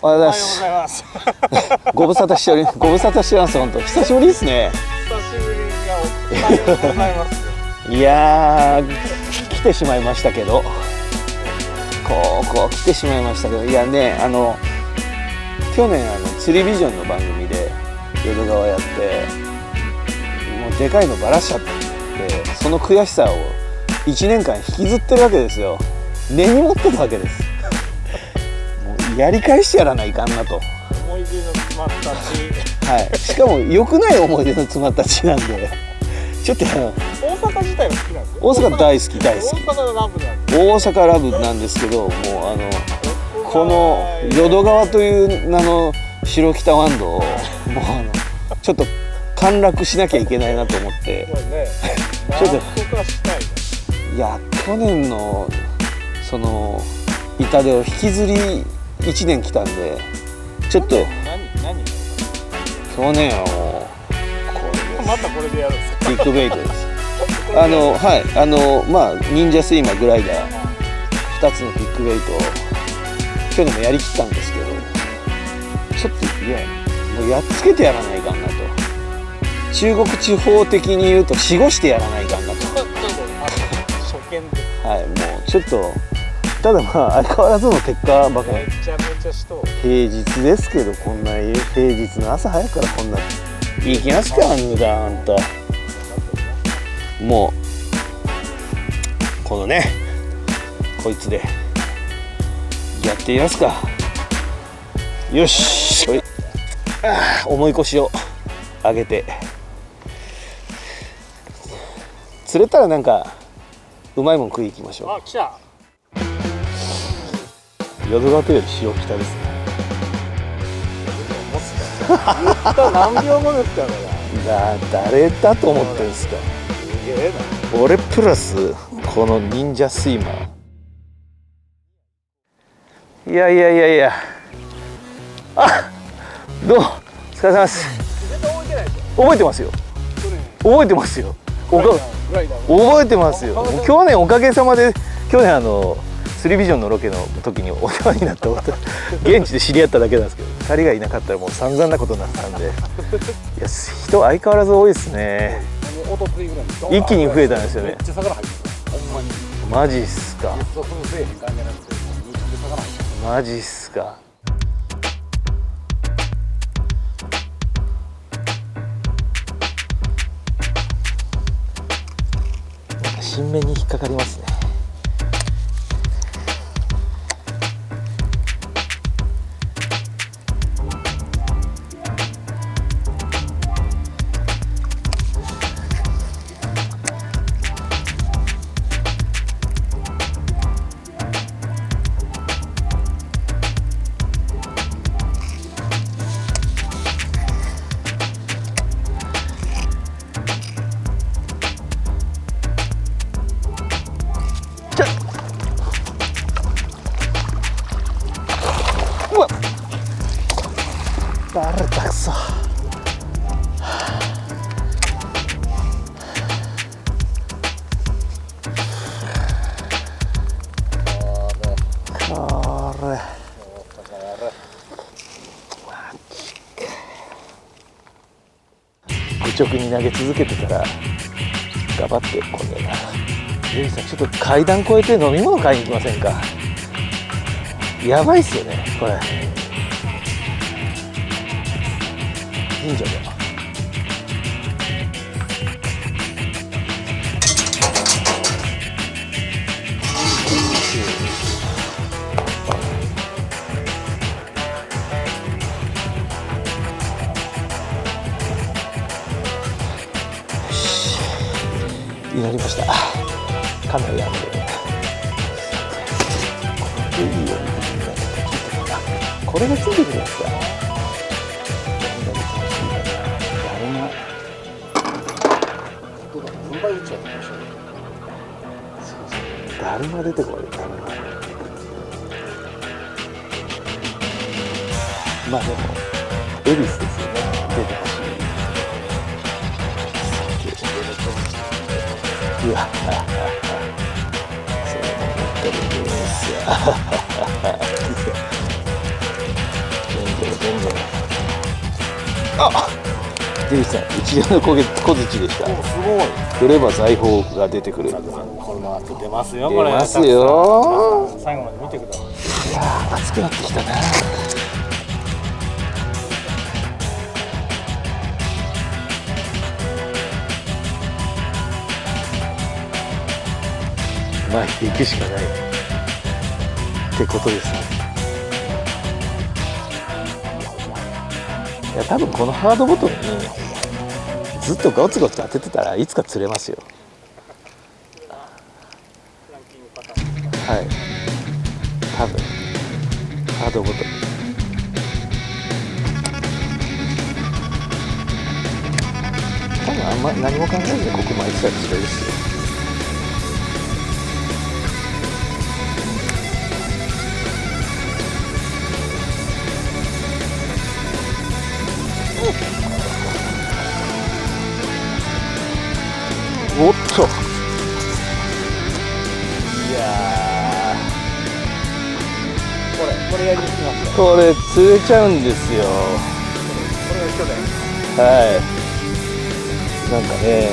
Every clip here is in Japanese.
おはようございます。ご無沙汰してます。本当久しぶりですね。久しぶりにおはようございます。いやー来てしまいましたけど、こう来てしまいましたけど、いやね、去年釣りビジョンの番組で淀川やってもうでかいのばらしちゃって、その悔しさを1年間引きずってるわけですよ。根に持ってるわけです。もうやり返してやらないかんなと。思い出の詰まった地、はい、しかも良くない思い出の詰まった地なんでちょっと大阪自体は好きなんですよ。大阪大好き大好き。大阪ラブなんで。大阪ラブなんですけど、もうこの淀川という名の白北ワンドをもうちょっと陥落しなきゃいけないなと思って、ちょっといや去年のその痛手を引きずり1年来たんで、ちょっと去年はもうこれです。またこれでやるんですか。ビッグベイトです。はいまあ忍者スイマーグライダー2つのビッグベイトを去年もやりきったんですけど、ちょっといやもうやっつけてやらないかんなと。中国地方的に言うと死後してやらないかんなと。初見で。はい、もうちょっとただまあ相変わらずの鉄火ばかり。めちゃめちゃ人。平日ですけど、こんな平日の朝早くからこんな行きますかあんた。もうこのねこいつでやってみますか。よし、重い腰を上げて、釣れたらなんかうまいもん食い行きましょう。あ、来た。淀川というより塩北ですね。言った何秒後ですかね。誰だと思ってんすか。俺プラスこの忍者スイマー。いやあ、どうもお疲れ様です。覚えてますよ。覚えてますよ。覚えてますよ。去年おかげさまで、去年スリービジョンのロケの時にお世話になった現地で知り合っただけなんですけど、2人がいなかったらもう散々なことになったんで、いや人相変わらず多いですね。一気に増えたんですよね。マジっすか。マジっすか。なんか新芽に引っかかりますね。誰だくそ。これ愚直に投げ続けてたら頑張ってこれな。ゆりさんちょっと階段越えて飲み物買いに行きませんか。やばいっすよねこれ。忍者だ。になりました。かなりやんでいいようにできるかな。これがついてくるやつだ。だるま出てこい。だるま。まあでもエビスですよね。出てほしい。うわ、そう思ってるんですよ。出口さん、一連の小槌でした。すごい。振れば財宝が出てくる。この後出ますよ。出これますよ。最後まで見てください。いやー、熱くなってきたな。巻いていくしかないってことですね。いや、多分このハードボトルにずっとゴツゴツ当ててたらいつか釣れますよ。はい、多分ハードボトル多分あんま何も考えずにここ巻いてたら釣れるっすよ。おっと、いやこれやりにきますよ。これ釣れちゃうんですよ。これが去年。はい、なんかね、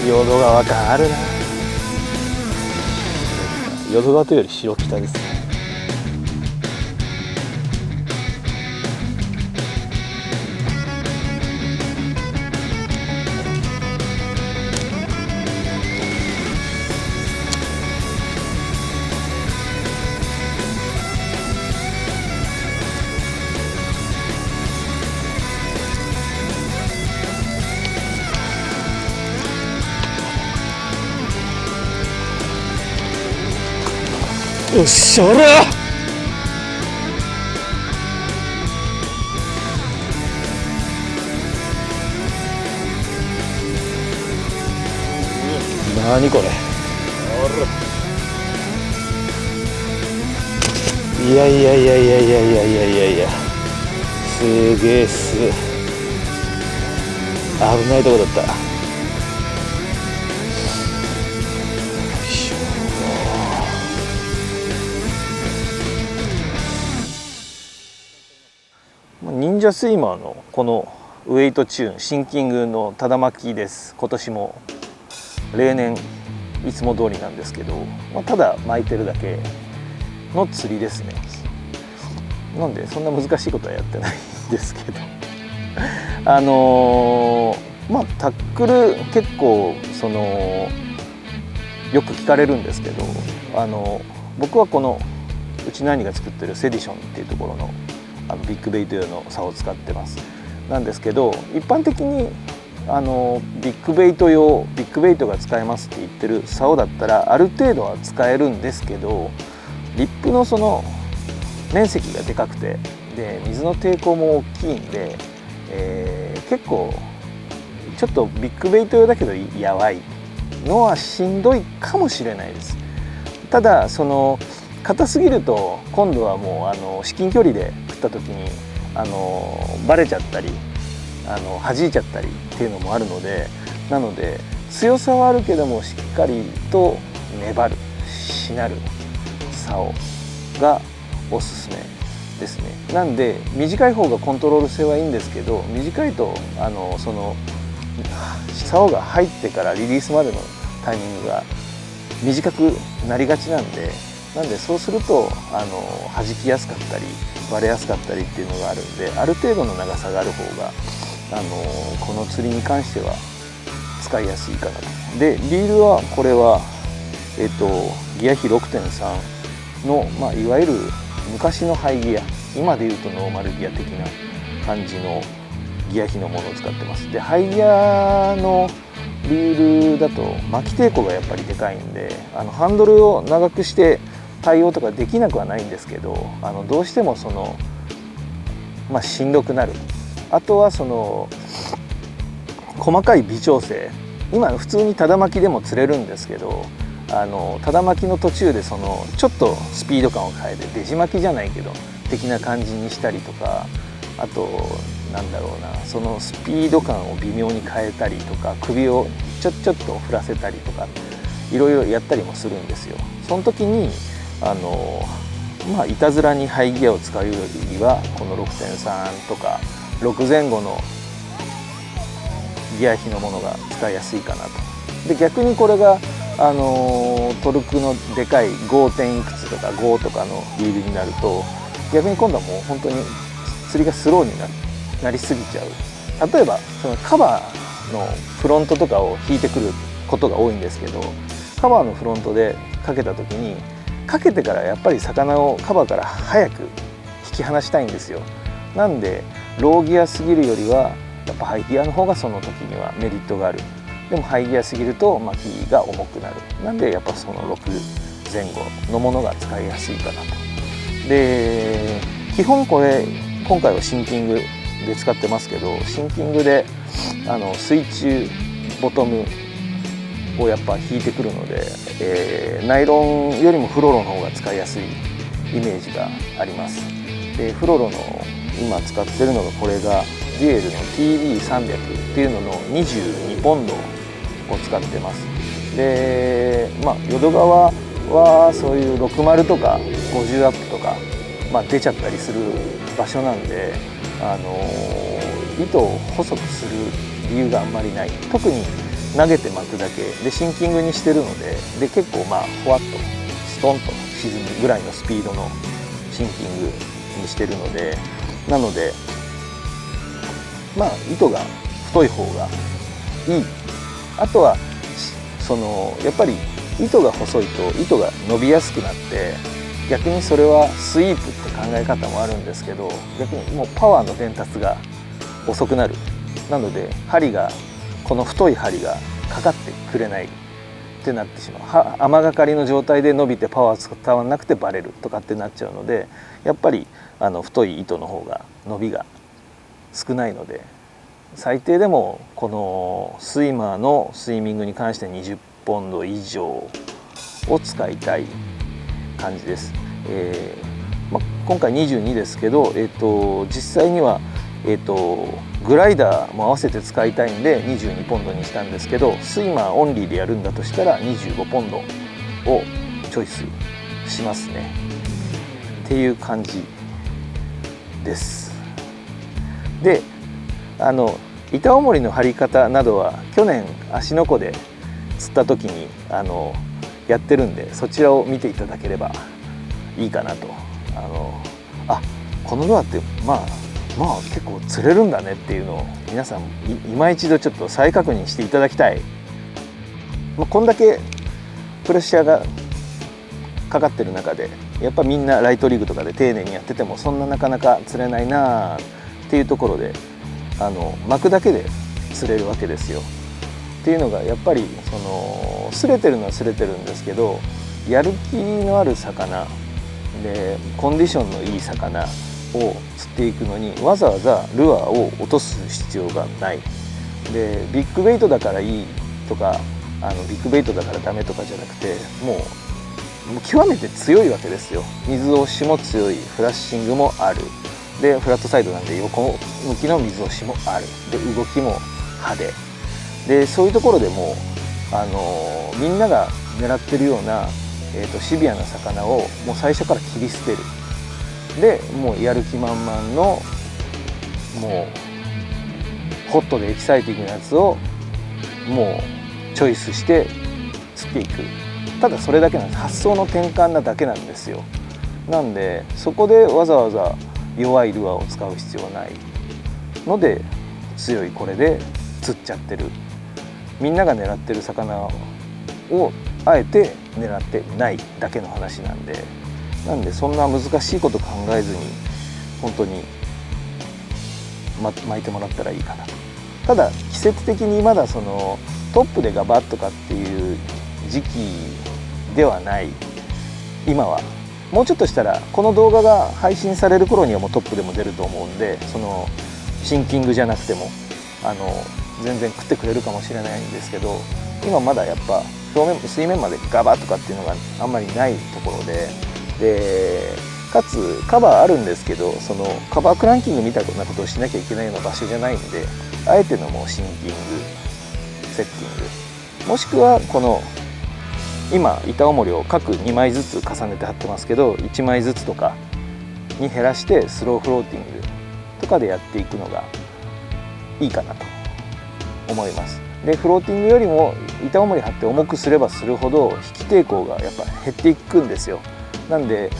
淀川感あるな。淀川というより白北ですね。よっしゃおら。なにこれ。いやいやいやいやいやいやいやいやいや、すげえっす。危ないとこだった。忍者スイマーのこのウエイトチューンシンキングのただ巻きです。今年も例年いつも通りなんですけど、ただ巻いてるだけの釣りですね。なんでそんな難しいことはやってないんですけどタックル結構よく聞かれるんですけど、僕はこのうちの兄が作ってるセディションっていうところのビッグベイト用の竿を使ってます。なんですけど、一般的にビッグベイト用、ビッグベイトが使えますって言ってる竿だったらある程度は使えるんですけど、リップのその面積がでかくて、で水の抵抗も大きいんで、結構ちょっとビッグベイト用だけどやばいのはしんどいかもしれないです。ただ硬すぎると今度はもう至近距離で食った時にバレちゃったり弾いちゃったりっていうのもあるので、なので強さはあるけどもしっかりと粘るしなる竿がおすすめですね。なんで短い方がコントロール性はいいんですけど、短いと竿が入ってからリリースまでのタイミングが短くなりがちなんで、そうすると弾きやすかったり割れやすかったりっていうのがあるんで、ある程度の長さがある方がこの釣りに関しては使いやすいかなと。でリールはこれはギア比 6.3 の、いわゆる昔のハイギア、今でいうとノーマルギア的な感じのギア比のものを使ってます。でハイギアのリールだと巻き抵抗がやっぱりでかいんで、ハンドルを長くして対応とかできなくはないんですけど、どうしてもしんどくなる。あとは細かい微調整、今普通にただ巻きでも釣れるんですけど、ただ巻きの途中でちょっとスピード感を変えてデジ巻きじゃないけど的な感じにしたりとか、あとなんだろうな、そのスピード感を微妙に変えたりとか、首をちょっと振らせたりとかいろいろやったりもするんですよ。その時にまあいたずらにハイギアを使うよりはこの 6.3 とか6前後のギア比のものが使いやすいかなと。で逆にこれがトルクのでかい 5. 点いくつとか5とかのリールになると逆に今度はもう本当に釣りがスローになりすぎちゃう。例えばそのカバーのフロントとかを引いてくることが多いんですけど、カバーのフロントでかけた時にかけてからやっぱり魚をカバーから早く引き離したいんですよ。なんでローギアすぎるよりはやっぱハイギアの方がその時にはメリットがある。でもハイギアすぎると巻きが重くなる。なんでやっぱその6前後のものが使いやすいかなと。で基本これ今回はシンキングで使ってますけど、シンキングで水中ボトムをやっぱ引いてくるので、ナイロンよりもフロロの方が使いやすいイメージがあります。でフロロの今使ってるのがこれがデュエルの TB300 っていうのの22ポンドを使ってます。でまあ淀川はそういう60とか50アップとか、まあ、出ちゃったりする場所なんで、糸を細くする理由があんまりない。特に投げて巻くだけでシンキングにしてるので、結構まあふわっとストンと沈むぐらいのスピードのシンキングにしてるので、なのでまあ糸が太い方がいい。あとはやっぱり糸が細いと糸が伸びやすくなって、逆にそれはスイープって考え方もあるんですけど、逆にもうパワーの伝達が遅くなる。なのでこの太い針がかかってくれないってなってしまう。雨がかりの状態で伸びてパワー伝わらなくてバレるとかってなっちゃうので、やっぱり太い糸の方が伸びが少ないので、最低でもこのスイマーのスイミングに関して20ポンド以上を使いたい感じです。今回22ですけど、実際には、グライダーも合わせて使いたいんで22ポンドにしたんですけど、スイマーオンリーでやるんだとしたら25ポンドをチョイスしますねっていう感じです。で板重りの張り方などは去年芦ノ湖で釣った時にやってるんで、そちらを見ていただければいいかなと。このドアってまあ結構釣れるんだねっていうのを皆さん今一度ちょっと再確認していただきたい。こんだけプレッシャーがかかってる中でやっぱみんなライトリグとかで丁寧にやっててもそんななかなか釣れないなっていうところで巻くだけで釣れるわけですよ。っていうのがやっぱり擦れてるのは擦れてるんですけど、やる気のある魚でコンディションのいい魚を釣っていくのにわざわざルアーを落とす必要がない。でビッグベイトだからいいとかビッグベイトだからダメとかじゃなくて、もう極めて強いわけですよ。水押しも強い、フラッシングもある。でフラットサイドなんで横向きの水押しもある。で動きも派手で、そういうところでもみんなが狙ってるような、シビアな魚をもう最初から切り捨てる。でもうやる気満々のもうホットでエキサイティングなやつをもうチョイスして釣っていく。ただそれだけなんです。発想の転換なだけなんですよ。なんでそこでわざわざ弱いルアーを使う必要はないので、強いこれで釣っちゃってる。みんなが狙ってる魚をあえて狙ってないだけの話なんで、そんな難しいこと考えずに本当に、巻いてもらったらいいかなと。ただ季節的にまだトップでガバッとかっていう時期ではない。今はもうちょっとしたらこの動画が配信される頃にはもうトップでも出ると思うんで、シンキングじゃなくても全然食ってくれるかもしれないんですけど、今まだやっぱ水面までガバッとかっていうのがあんまりないところで、かつカバーあるんですけど、カバークランキングみたいなことをしなきゃいけないような場所じゃないんで、あえてのもうシンキングセッティング、もしくはこの今板重りを各2枚ずつ重ねて貼ってますけど、1枚ずつとかに減らしてスローフローティングとかでやっていくのがいいかなと思います。でフローティングよりも板重り張って重くすればするほど引き抵抗がやっぱ減っていくんですよ。なんで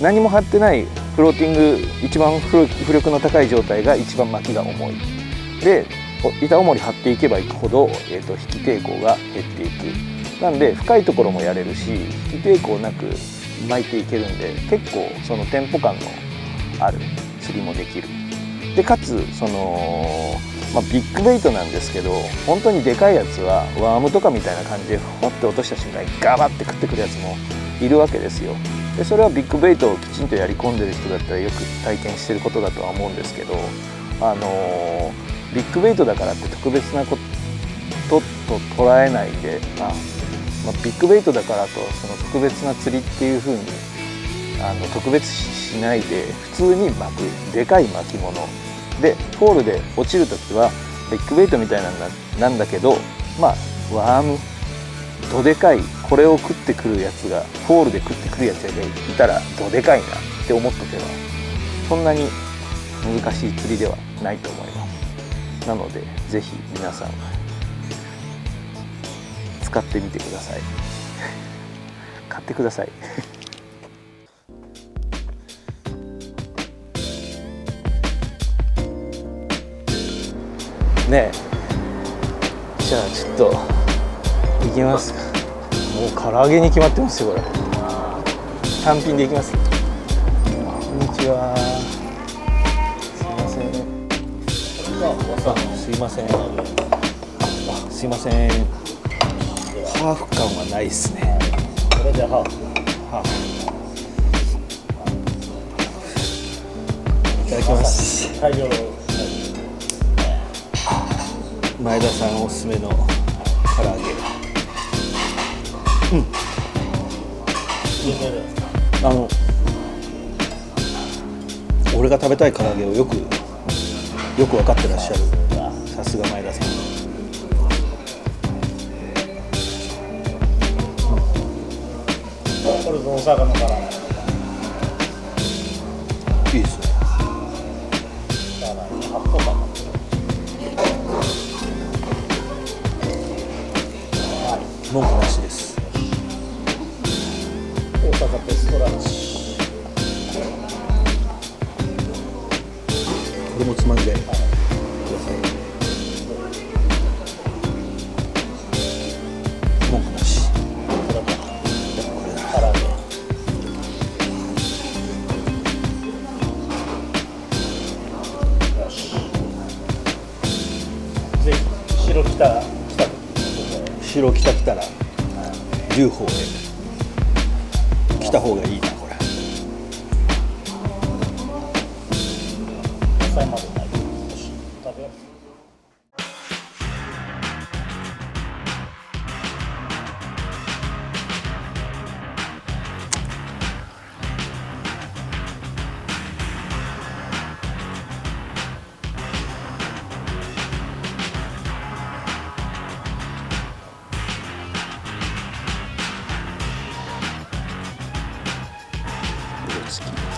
何も張ってないフローティング、一番浮力の高い状態が一番巻きが重い。で板重り張っていけばいくほど、引き抵抗が減っていく。なんで深いところもやれるし、引き抵抗なく巻いていけるんで、結構そのテンポ感のある釣りもできる。でかつその、ビッグベイトなんですけど、本当にでかいやつはワームとかみたいな感じでホッて落とした瞬間にガバッて食ってくるやつもいるわけですよ。でそれはビッグベイトをきちんとやり込んでる人だったらよく体験してることだとは思うんですけど、ビッグベイトだからって特別なことと捉えないで、ビッグベイトだからとその特別な釣りっていう風に特別視しないで、普通に巻くでかい巻物でフォールで落ちる時はビッグベイトみたいなんだけど、ワームどでかいこれを食ってくるやつがフォールで食ってくるやつがいたらどでかいなって思っとけばそんなに難しい釣りではないと思います。なのでぜひ皆さん使ってみてください。買ってください。ねえ、じゃあちょっと行きますか。もう唐揚げに決まってますよこれ。単品で行きます。こんにちは。すいません。すいません。すいません。ハーフ感はないですね。それでハーフ。いただきます。大量。前田さんおすすめの唐揚げ。俺が食べたい唐揚げをよく分かってらっしゃる。さすが前田さん。これぞお魚から。いいですね。文句なしです。大阪ペストラッチ。これもつまんで。文句なし。唐揚げ。よし。ぜひ白来たら龍宝で来た方がいいなこれ。野菜までない。よし食べよう。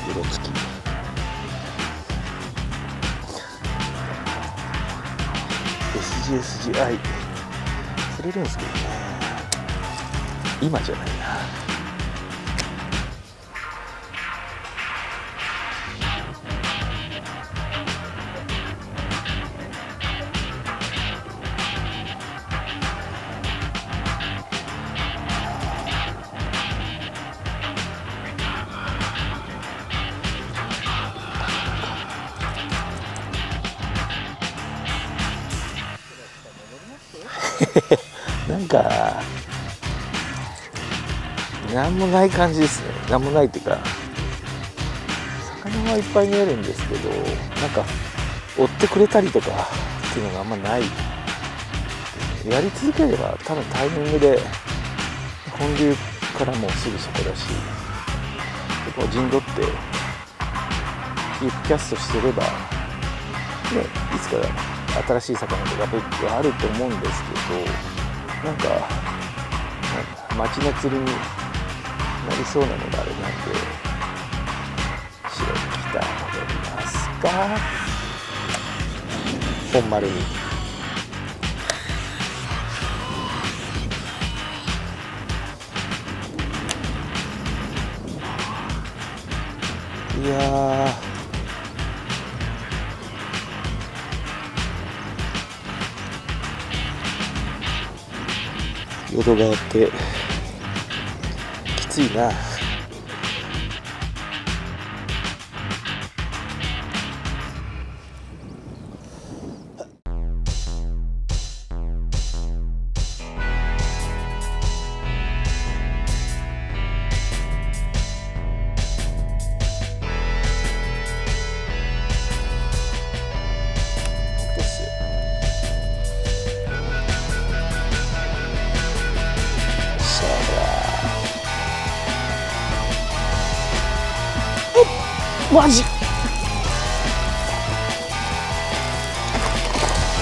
色付き SGSGI 釣れるんですけどね、今じゃないな。なんかなんもない感じですね。なんもないっていうか、魚はいっぱい見えるんですけど、なんか追ってくれたりとかっていうのがあんまない。やり続ければ多分タイミングで本流からもうすぐそこだし、こう陣取ってキープキャストしてればね、いつか新しい魚とか僕はあると思うんですけど、なんか町の釣りになりそうなのがあれなんで、白いギター戻りますか。本丸に。いやー、淀川ってきついな。マジ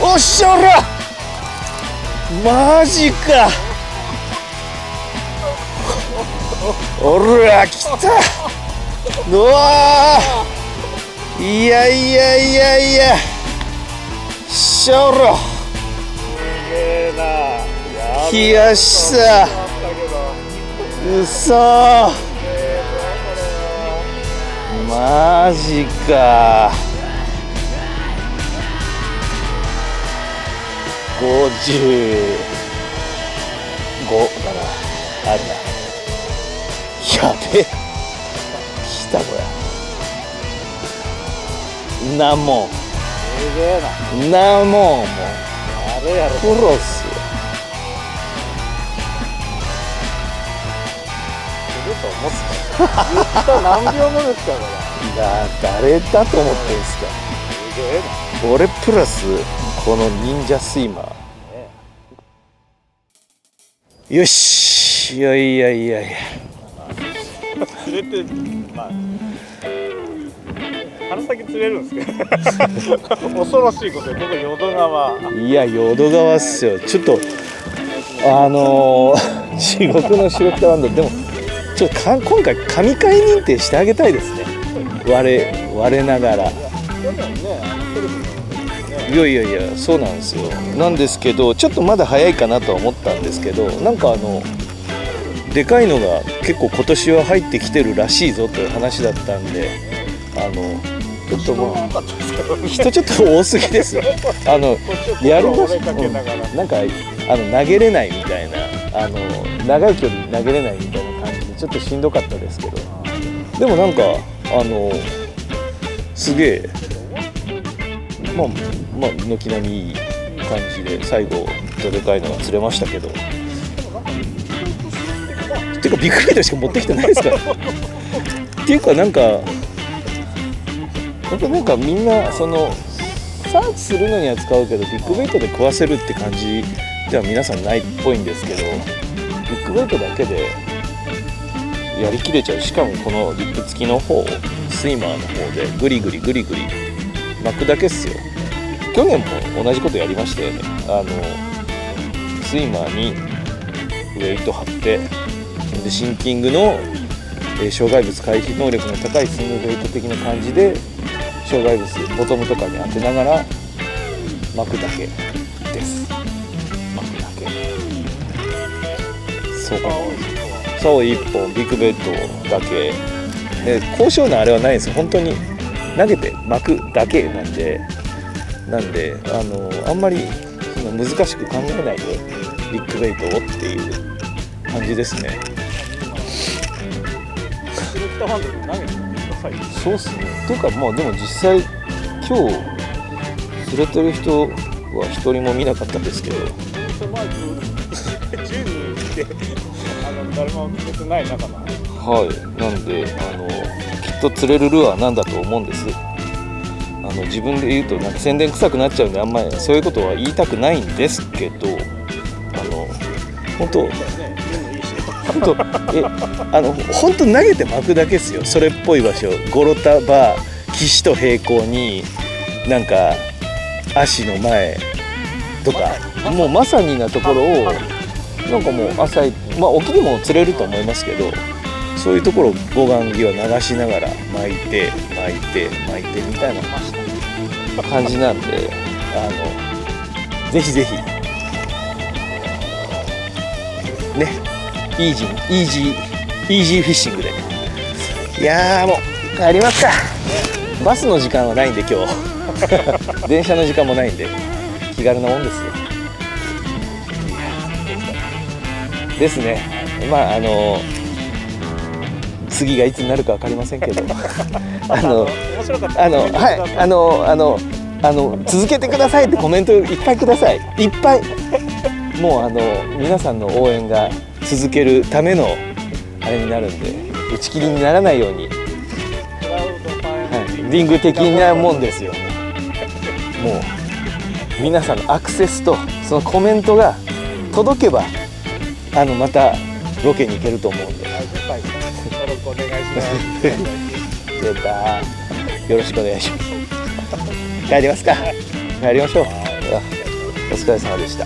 おっしゃらマジかおら来たうわいやいやいやいやしゃら冷やしたうそマジか55かなあるなやべえ来たこれなんもなんももうプロっすよ言った何秒後ですかこれ。誰だと思ってんすか。俺プラスこの忍者スイマーよしいやいやいやいや釣れてまあ春先釣れるんですけど恐ろしいことでここ淀川いや淀川っすよ。ちょっと地獄のシュレッダーなんだ。でもちょっと今回神回認定してあげたいですね。我ながらいやいやいやそうなんですよ。なんですけどちょっとまだ早いかなとは思ったんですけど、なんかでかいのが結構今年は入ってきてるらしいぞという話だったんで、ちょっともう人ちょっと多すぎですよ。やる場所、なんか投げれないみたいな長い距離投げれないみたいな感じでちょっとしんどかったですけど、でもなんかすげえまあ軒並みいい感じで最後どでかいのが釣れましたけど、ていうかビッグベイトしか持ってきてないですからっていうかなんかみんなそのサーチするのには使うけどビッグベイトで食わせるって感じでは皆さんないっぽいんですけど、ビッグベイトだけでやりきれちゃう。しかもこのリップ付きの方スイマーの方でグリグリ巻くだけっすよ。去年も同じことやりましたよね。スイマーにウェイト張ってでシンキングの障害物回避能力の高いスイングウェイト的な感じで障害物ボトムとかに当てながら巻くだけです。巻くだけ。そう1本ビッグベッドだけで高尚なあれはないんですよ。本当に投げて巻くだけなんであんまり難しく考えないでビッグベイトをっていう感じですね。そうっすね。っていうかまあでも実際今日釣れてる人は一人も見なかったですけど10人いて誰も釣れてない中なの。はい、なんできっと釣れるルアーなんだと思うんです。自分で言うとなんか宣伝臭くなっちゃうんであんまりそういうことは言いたくないんですけど、本当投げて巻くだけですよ。それっぽい場所ゴロタバー岸と平行になんか足の前とかもうまさになところをなんかもう浅い、まあ沖でも釣れると思いますけど、そういうところを護岸際流しながら巻いてみたいな感じなんで、ぜひぜひね、イージーフィッシングで。いやーもう帰りますか。バスの時間はないんで今日電車の時間もないんで気軽なもんですよ。ですね。まあ次がいつになるか分かりませんけど面白かった。はい続けてくださいってコメントいっぱいください。いっぱい。もう皆さんの応援が続けるためのあれになるんで、打ち切りにならないように、リング的なもんですよ。もう皆さんのアクセスとそのコメントが届けばまたロケに行けると思うんで、登録お願いします出た。よろしくお願いします。帰りますか。帰りましょう。お疲れ様でした。